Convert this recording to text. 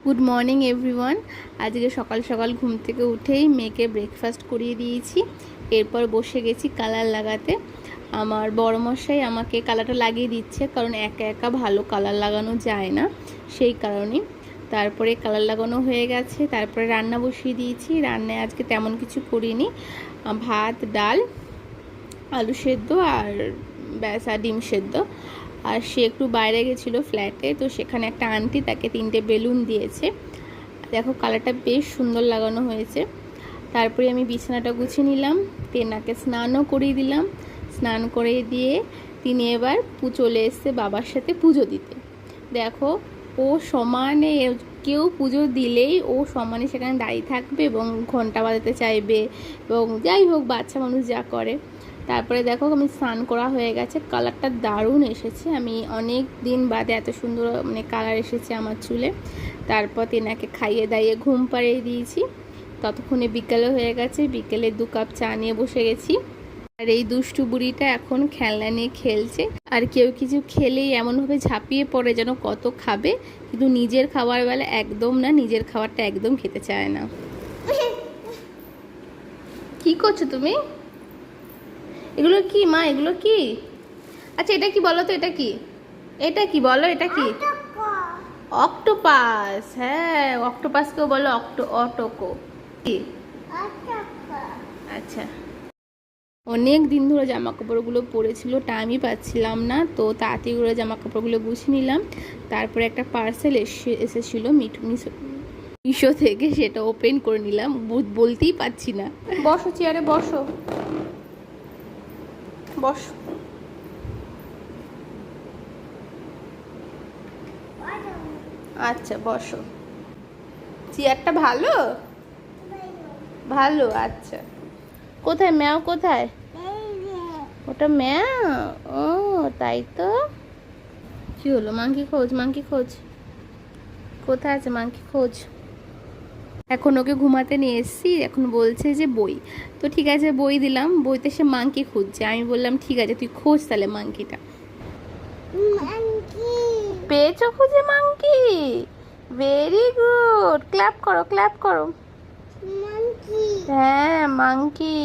Good morning everyone. আজকে সকাল সকাল ঘুম থেকে উঠেই মেয়েকে ব্রেকফাস্ট করিয়ে দিয়েছি। এরপর বসে গেছি কালার লাগাতে। আমার বড়মশাই আমাকে কালারটা লাগিয়ে দিচ্ছে, কারণ একা একা ভালো কালার লাগানো যায় না, সেই কারণেই। তারপরে কালার লাগানো হয়ে গেছে, তারপরে রান্না বসিয়ে দিয়েছি। রান্নায় আজকে তেমন কিছু করিনি, ভাত ডাল আলু সেদ্ধ আর ব্যাস, আর ডিম সেদ্ধ। আর সে একটু বাইরে গেছিলো ফ্ল্যাটে, তো সেখানে একটা আন্টি তাকে 3টে বেলুন দিয়েছে। দেখো কালারটা বেশ সুন্দর লাগানো হয়েছে। তারপরে আমি বিছানাটা গুছিয়ে নিলাম, তেনাকে স্নানও করিয়ে দিলাম। স্নান করে দিয়ে তিনি এবার চলে এসছে বাবার সাথে পুজো দিতে। দেখো, ও সমানে, কেউ পুজো দিলেই ও সমানে সেখানে দাঁড়িয়ে থাকবে এবং ঘন্টা বাজাতে চাইবে, এবং যাই হোক বাচ্চা মানুষ যা করে। তারপরে দেখো আমি স্নান করা হয়ে গেছে, কালারটা দারুণ এসেছে। আমি অনেক দিন বাদে এত সুন্দর কালার এসেছে আমার চুলে। তারপর তেনাকে খাইয়ে দাইয়ে ঘুম পাড়িয়ে দিয়েছি। ততক্ষণে বিকেলও হয়ে গেছে, বিকেলে 2 কাপ চা নিয়ে বসে গেছি। আর এই দুষ্টু বুড়িটা এখন খেলনা নিয়ে খেলছে। আর কেউ কিছু খেলেই এমনভাবে ঝাঁপিয়ে পড়ে যেন কত খাবে, কিন্তু নিজের খাবার বেলা একদম না, নিজের খাবারটা একদম খেতে চায় না। কি করছো তুমি? এগুলো কি মা, এগুলো কি? আচ্ছা এটা কি বলো তো, এটা কি? এটা কি বলো, এটা কি? অক্টোপাস। হ্যাঁ, অক্টোপাসকেও বলো অটোকো। কি? আচ্ছা, অনেক দিন ধরে জামা কাপড়গুলো পরেছিল, টাইমই পাচ্ছিলাম না, তো তাড়াতাড়ি করে জামা কাপড়গুলো গুছিয়ে নিলাম। তারপরে একটা পার্সেল এসেছিলো মিশো থেকে, সেটা ওপেন করে নিলাম। বলতেই পারছি না। বসো চেয়ারে, বসো বসো। আচ্ছা বসো। চেয়ারটা ভালো ভালো। আচ্ছা, কোথায় ম্যাও, কোথায়? ওটা ম্যাও? ও তাই তো। কি হলো? মাংকি খোঁজ, মাংকি খোঁজ। কোথায় আছে মাংকি খোঁজ? এখন ওকে ঘুমাতে নিয়ে এসেছি, এখন বলছে যে বই। তো ঠিক আছে, বই দিলাম, বইতে সে মাংকি খুঁজছে। আমি বললাম ঠিক আছে, তুই খোঁজ তাহলে মাংকিটা। পেয়েছো খুঁজে মাংকি? ভেরি গুড, ক্ল্যাপ করো ক্ল্যাপ করো। হ্যাঁ মাংকি।